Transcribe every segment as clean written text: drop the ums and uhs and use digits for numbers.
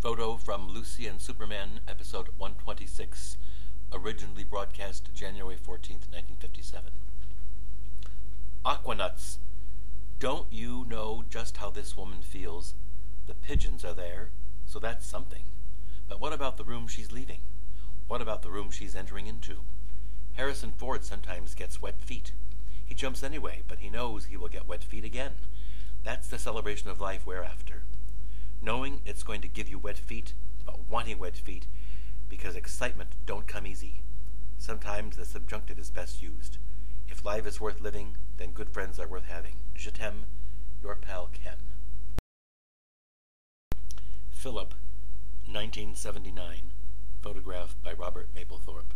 Photo from Lucy and Superman, episode 126, originally broadcast January 14th, 1957. Aquanuts. Don't you know just how this woman feels? The pigeons are there, so that's something. But what about the room she's leaving? What about the room she's entering into? Harrison Ford sometimes gets wet feet. He jumps anyway, but he knows he will get wet feet again. That's the celebration of life we're after. Knowing it's going to give you wet feet, but wanting wet feet, because excitement don't come easy. Sometimes the subjunctive is best used. If life is worth living, then good friends are worth having. Je t'aime, your pal Ken. Philip, 1979. Photograph by Robert Mapplethorpe.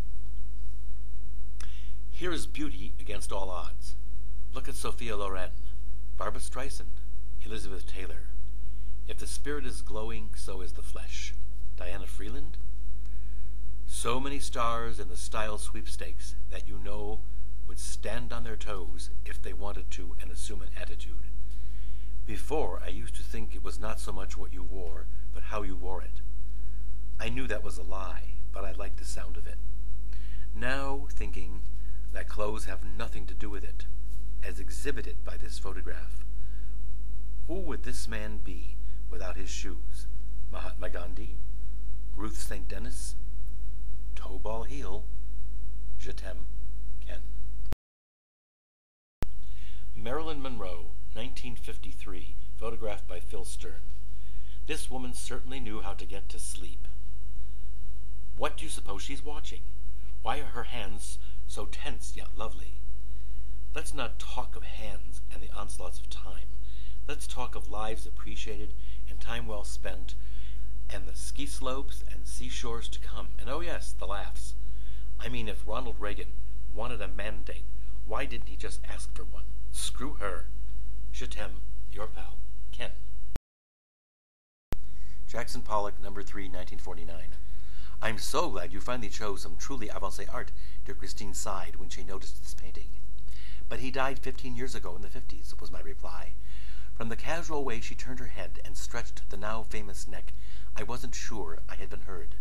Here is beauty against all odds. Look at Sophia Loren, Barbra Streisand, Elizabeth Taylor. If the spirit is glowing, so is the flesh. Diana Freeland? So many stars in the style sweepstakes that you know would stand on their toes if they wanted to and assume an attitude. Before, I used to think it was not so much what you wore, but how you wore it. I knew that was a lie, but I liked the sound of it. Now, thinking that clothes have nothing to do with it, as exhibited by this photograph. Who would this man be without his shoes? Mahatma Gandhi? Ruth St. Denis? Toe ball heel? Je t'aime, Ken. Marilyn Monroe, 1953, photographed by Phil Stern. This woman certainly knew how to get to sleep. What do you suppose she's watching? Why are her hands so tense yet lovely? Let's not talk of hands and the onslaughts of time. Let's talk of lives appreciated and time well spent, and the ski slopes and seashores to come. And oh yes, the laughs. I mean, if Ronald Reagan wanted a mandate, why didn't he just ask for one? Screw her. Je t'aime, your pal, Ken. Jackson Pollock, number 3, 1949. I'm so glad you finally chose some truly avancé art, dear Christine sighed when she noticed this painting. But he died 15 years ago in the 50s, was my reply. From the casual way she turned her head and stretched the now famous neck, I wasn't sure I had been heard.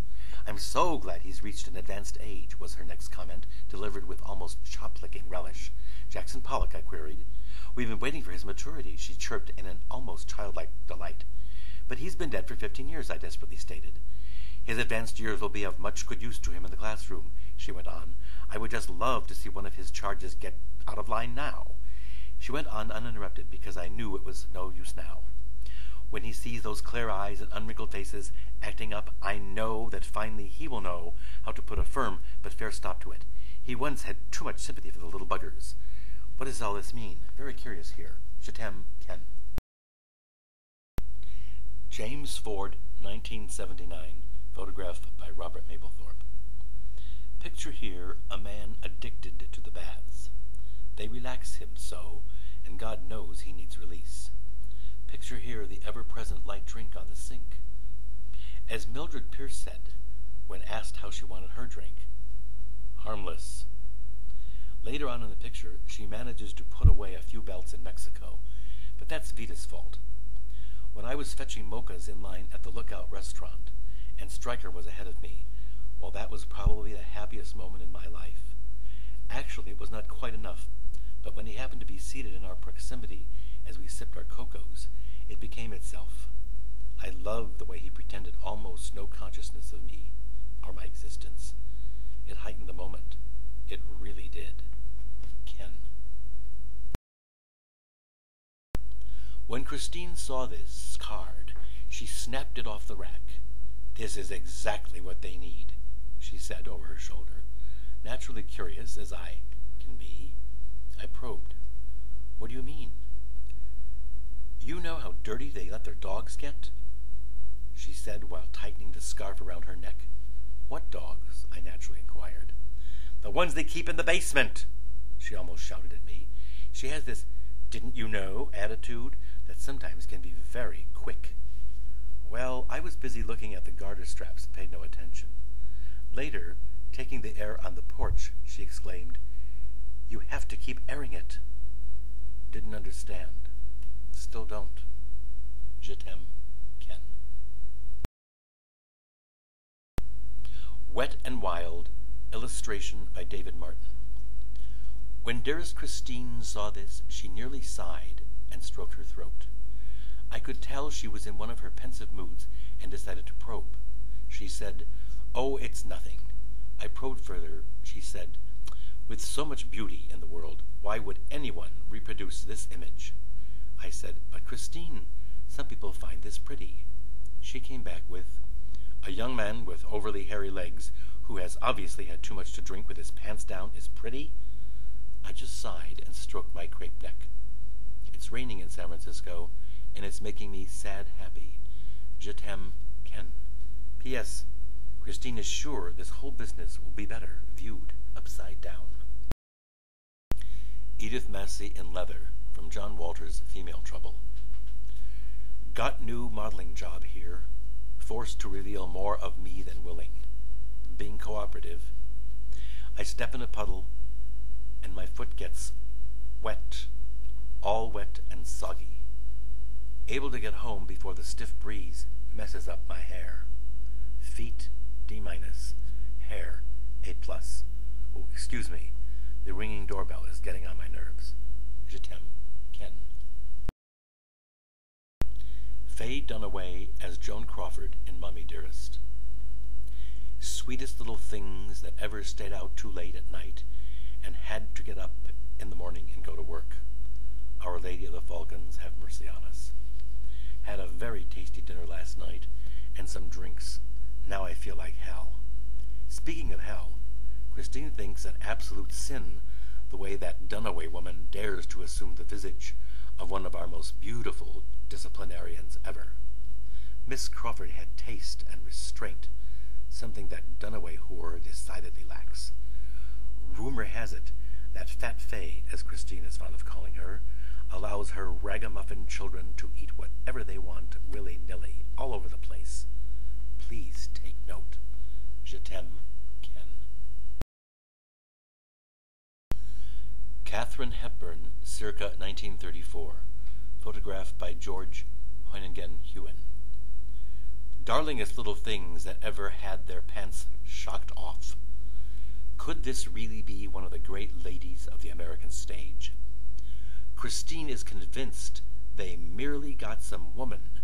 I'm so glad he's reached an advanced age, was her next comment, delivered with almost chop-licking relish. Jackson Pollock, I queried. We've been waiting for his maturity, she chirped in an almost childlike delight. But he's been dead for 15 years, I desperately stated. His advanced years will be of much good use to him in the classroom, she went on. I would just love to see one of his charges get out of line now. She went on uninterrupted because I knew it was no use now. When he sees those clear eyes and unwrinkled faces acting up, I know that finally he will know how to put a firm but fair stop to it. He once had too much sympathy for the little buggers. What does all this mean? Very curious here. Je t'aime, Ken. James Ford, 1979, photograph by Robert Mapplethorpe. Picture here a man addicted to the baths. They relax him so, and God knows he needs release. Picture here the ever-present light drink on the sink. As Mildred Pierce said, when asked how she wanted her drink, harmless. Later on in the picture, she manages to put away a few belts in Mexico, but that's Vita's fault. When I was fetching mochas in line at the Lookout restaurant, and Stryker was ahead of me, well, that was probably the happiest moment in my life. Actually, it was not quite enough, but when he happened to be seated in our proximity as we sipped our cocos, it became itself. I loved the way he pretended almost no consciousness of me, or my existence. It heightened the moment. It really did. Ken. When Christine saw this card, she snapped it off the rack. This is exactly what they need, she said over her shoulder. Naturally curious, as I can be, I probed. What do you mean? You know how dirty they let their dogs get? She said while tightening the scarf around her neck. What dogs? I naturally inquired. The ones they keep in the basement, she almost shouted at me. She has this didn't you know attitude that sometimes can be very quick. Well, I was busy looking at the garter straps and paid no attention. Later, taking the air on the porch, she exclaimed, You have to keep airing it. Didn't understand. Still don't. Je t'aime. Wet and Wild, illustration by David Martin. When dearest Christine saw this, she nearly sighed and stroked her throat. I could tell she was in one of her pensive moods and decided to probe. She said, "Oh, it's nothing." I probed further. She said, "With so much beauty in the world, why would anyone reproduce this image?" I said, "But Christine, some people find this pretty." She came back with, "A young man with overly hairy legs who has obviously had too much to drink with his pants down is pretty?" I just sighed and stroked my crepe neck. It's raining in San Francisco, and it's making me sad happy. Je t'aime, Ken. P.S. Christine is sure this whole business will be better viewed upside down. Edith Massey in Leather, from John Walter's Female Trouble. Got new modeling job here. Forced to reveal more of me than willing. Being cooperative. I step in a puddle, and my foot gets wet, all wet and soggy. Able to get home before the stiff breeze messes up my hair. Feet, D-, hair, A+. Oh, excuse me, the ringing doorbell is getting on my nerves. Je t'aime, Ken. Faye Dunaway as Joan Crawford in Mommy Dearest. Sweetest little things that ever stayed out too late at night and had to get up in the morning and go to work. Our Lady of the Falcons have mercy on us. Had a very tasty dinner last night and some drinks. Now I feel like hell. Speaking of hell, Christine thinks an absolute sin the way that Dunaway woman dares to assume the visage of one of our most beautiful disciplinarians ever. Miss Crawford had taste and restraint, something that Dunaway whore decidedly lacks. Rumor has it that Fat Faye, as Christine is fond of calling her, allows her ragamuffin children to eat whatever they want willy-nilly all over the place. Please take note. Je t'aime, Ken. Katharine Hepburn, circa 1934. Photographed by George Hoyningen-Hewen. Darlingest little things that ever had their pants shocked off. Could this really be one of the great ladies of the American stage? Christine is convinced they merely got some woman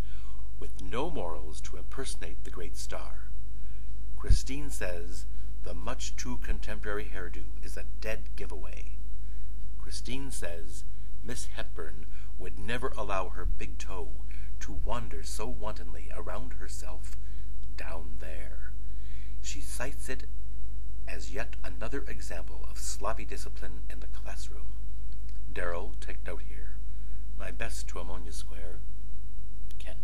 with no morals to impersonate the great star. Christine says the much too contemporary hairdo is a dead giveaway. Christine says Miss Hepburn would never allow her big toe to wander so wantonly around herself down there. She cites it as yet another example of sloppy discipline in the classroom. Darrell, take note here. My best to Ammonia Square, Ken.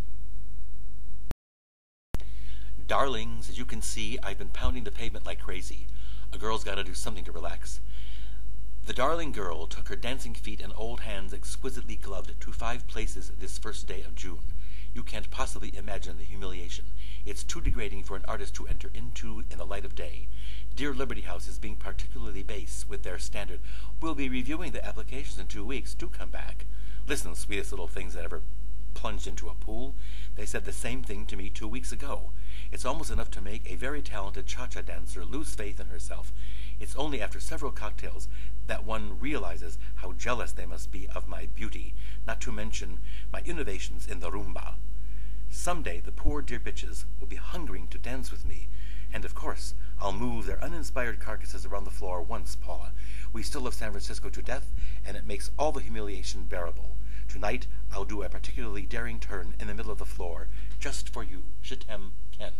Darlings, as you can see, I've been pounding the pavement like crazy. A girl's got to do something to relax. The darling girl took her dancing feet and old hands exquisitely gloved to 5 places this first day of June. You can't possibly imagine the humiliation. It's too degrading for an artist to enter into in the light of day. Dear Liberty House is being particularly base with their standard. We'll be reviewing the applications in 2 weeks. Do come back. Listen, sweetest little things that ever plunged into a pool. They said the same thing to me 2 weeks ago. It's almost enough to make a very talented cha-cha dancer lose faith in herself. It's only after several cocktails that one realizes how jealous they must be of my beauty, not to mention my innovations in the rumba. Someday the poor dear bitches will be hungering to dance with me, and of course I'll move their uninspired carcasses around the floor once, Paula. We still love San Francisco to death, and it makes all the humiliation bearable. Tonight I'll do a particularly daring turn in the middle of the floor, just for you. Je t'aime, Ken.